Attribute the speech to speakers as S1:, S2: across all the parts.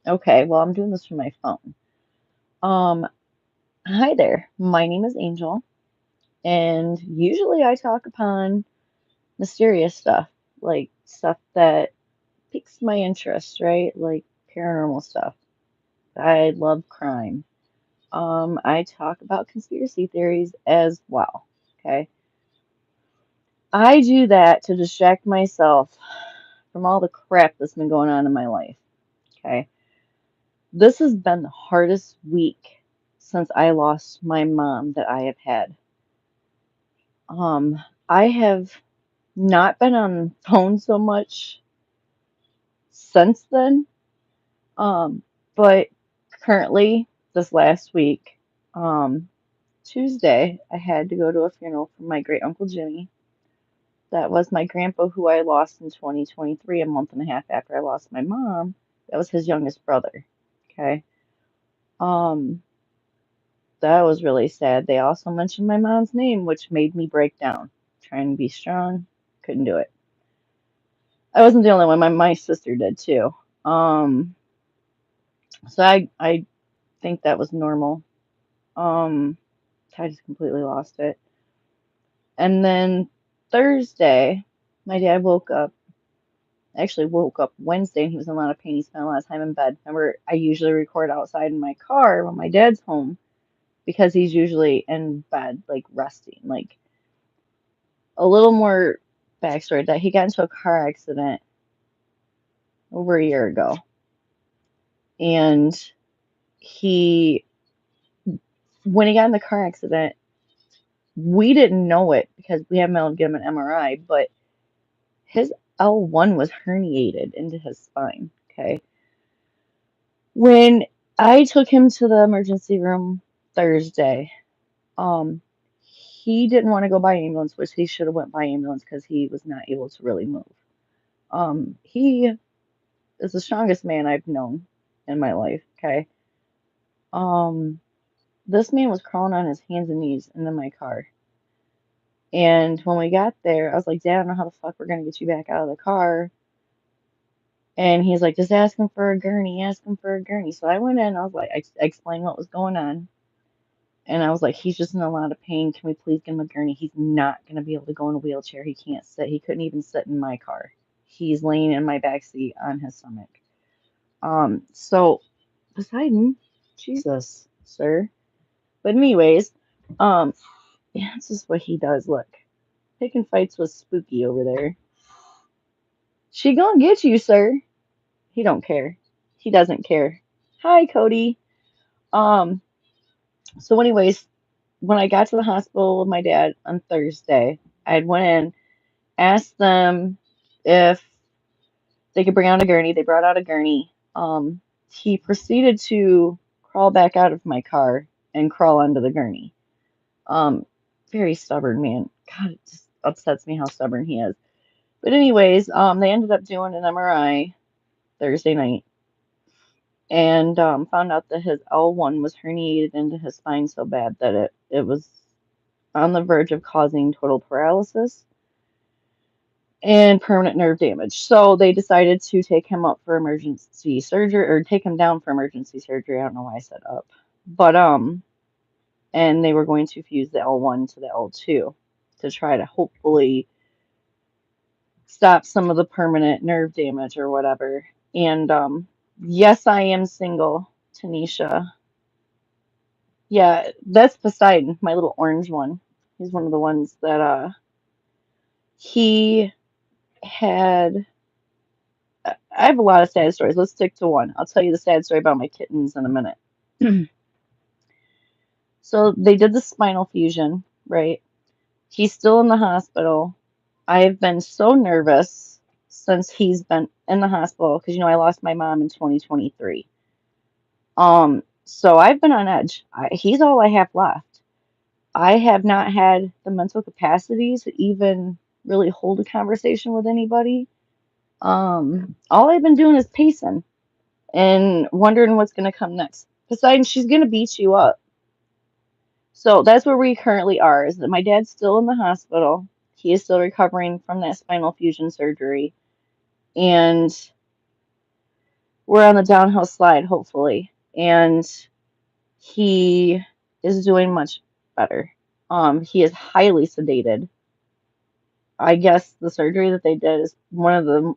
S1: Okay, well, I'm doing this from my phone. Um, Hi there. My name is Angel, and usually I talk upon mysterious stuff, like stuff that piques my interest, right? Like paranormal stuff. I love crime. I talk about conspiracy theories as well. Okay. I do that to distract myself from all the crap that's been going on in my life. Okay. This has been the hardest week since I lost my mom that I have had. I have not been on the phone so much since then. Um, but currently, this last week, um, Tuesday, I had to go to a funeral for my great uncle Jimmy. That was my grandpa who I lost in 2023, a month and a half after I lost my mom. That was his youngest brother. Okay. Um, that was really sad. They also mentioned my mom's name, which made me break down. Trying to be strong, couldn't do it. I wasn't the only one. My sister did too. Um, so I think that was normal. Um, I just completely lost it. And then Thursday, my dad woke up Wednesday and he was in a lot of pain. He spent a lot of time in bed. Remember, I usually record outside in my car when my dad's home because he's usually in bed, like resting. Like a little more backstory that he got into a car accident over a year ago. And he, when he got in the car accident, we didn't know it because we haven't been able to get him an MRI, but his L1 was herniated into his spine. Okay. When I took him to the emergency room Thursday, um, he didn't want to go by ambulance, which he should have went by ambulance because he was not able to really move. He is the strongest man I've known in my life. Okay. Um, this man was crawling on his hands and knees into my car. And when we got there, I was like, Dad, I don't know how the fuck we're gonna get you back out of the car. And he's like, just ask him for a gurney, ask him for a gurney. So I went in, I was like, I explained what was going on. And I was like, he's just in a lot of pain. Can we please get him a gurney? He's not going to be able to go in a wheelchair. He can't sit. He couldn't even sit in my car. He's laying in my back seat on his stomach. So Poseidon, Jesus, sir. But anyways, um, yeah, this is what he does. Look, picking fights with Spooky over there. She gonna get you, sir. He don't care. He doesn't care. Hi, Cody. Um, so anyways, when I got to the hospital with my dad on Thursday, I had went in, asked them if they could bring out a gurney. They brought out a gurney. He proceeded to crawl back out of my car and crawl onto the gurney. Um, Very stubborn man. God, it just upsets me how stubborn he is. But anyways, they ended up doing an MRI Thursday night and found out that his L1 was herniated into his spine so bad that it was on the verge of causing total paralysis and permanent nerve damage. So they decided to take him up for emergency surgery or take him down for emergency surgery. I don't know why I said up. But and they were going to fuse the L1 to the L2 to try to hopefully stop some of the permanent nerve damage or whatever. And yes, I am single, Tanisha. Yeah, that's Poseidon, my little orange one. He's one of the ones that he had. I have a lot of sad stories. Let's stick to one. I'll tell you the sad story about my kittens in a minute. So they did the spinal fusion, right? He's still in the hospital. I've been so nervous since he's been in the hospital because I lost my mom in 2023. So I've been on edge. He's all I have left. I have not had the mental capacity to even really hold a conversation with anybody. All I've been doing is pacing and wondering what's going to come next. Besides, she's going to beat you up. So that's where we currently are, is that my dad's still in the hospital. He is still recovering from that spinal fusion surgery. And we're on the downhill slide, hopefully. And he is doing much better. He is highly sedated. I guess the surgery that they did is one of the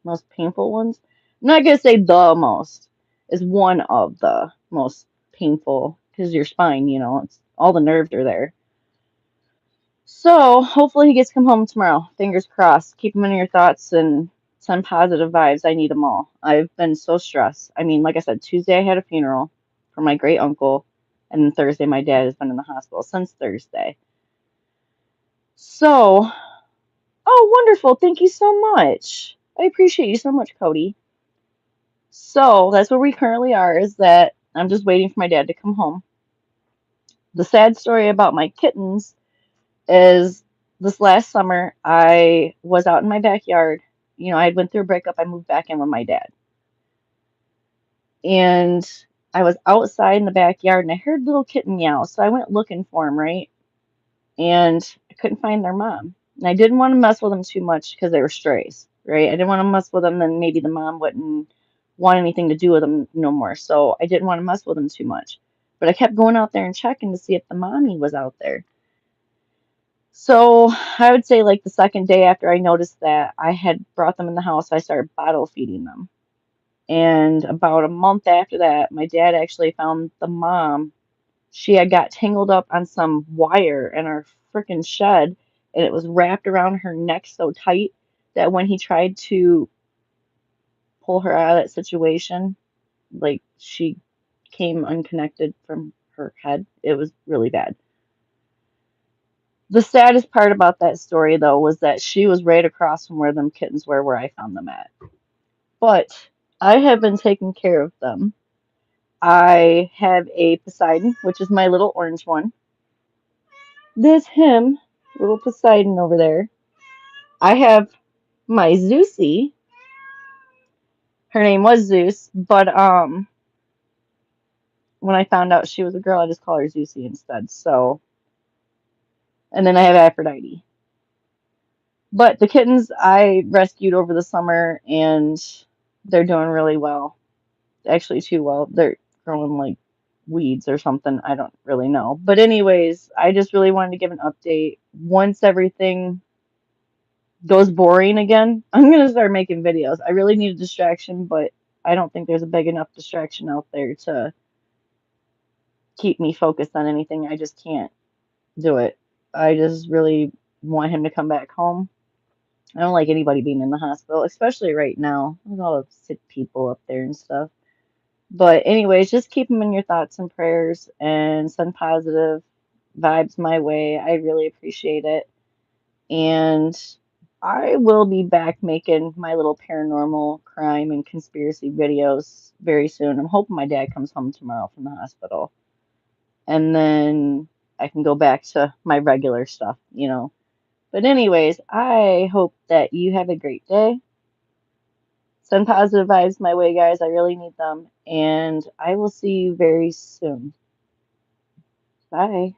S1: most painful ones. I'm not gonna say the most, is one of the most painful because your spine, it's all the nerves are there. So hopefully he gets to come home tomorrow. Fingers crossed. Keep him in your thoughts and send positive vibes. I need them all. I've been so stressed. I mean, like I said, Tuesday I had a funeral for my great uncle, and then Thursday my dad has been in the hospital since Thursday. So, oh, wonderful. Thank you so much. I appreciate you so much, Cody. So that's where we currently are, is that I'm just waiting for my dad to come home. The sad story about my kittens is this last summer I was out in my backyard. I had went through a breakup. I moved back in with my dad. And I was outside in the backyard and I heard little kitten meow. So I went looking for them, right? And I couldn't find their mom. And I didn't want to mess with them too much because they were strays, right? I didn't want to mess with them, then maybe the mom wouldn't want anything to do with them no more. So I didn't want to mess with them too much. But I kept going out there and checking to see if the mommy was out there. So I would say like the second day after I noticed that I had brought them in the house, I started bottle feeding them. And about a month after that, my dad actually found the mom. She had got tangled up on some wire in our freaking shed, and it was wrapped around her neck so tight that when he tried to pull her out of that situation, like she came unconnected from her head. It was really bad. The saddest part about that story, though, was that she was right across from where them kittens were, where I found them at. But I have been taking care of them. I have a Poseidon, which is my little orange one. There's him, little Poseidon over there. I have my Zeusy. Her name was Zeus, but when I found out she was a girl, I just call her Zeusy instead. So, and then I have Aphrodite. But the kittens I rescued over the summer, and they're doing really well. Actually, too well. They're growing like weeds or something. I don't really know. But anyways, I just really wanted to give an update. Once everything goes boring again, I'm gonna start making videos. I really need a distraction, but I don't think there's a big enough distraction out there to keep me focused on anything. I just can't do it. I just really want him to come back home. I don't like anybody being in the hospital, especially right now with all the sick people up there and stuff. But anyways, just keep them in your thoughts and prayers and send positive vibes my way. I really appreciate it. And I will be back making my little paranormal crime and conspiracy videos very soon. I'm hoping my dad comes home tomorrow from the hospital. And then I can go back to my regular stuff. But anyways, I hope that you have a great day. Send positive vibes my way, guys. I really need them. And I will see you very soon. Bye.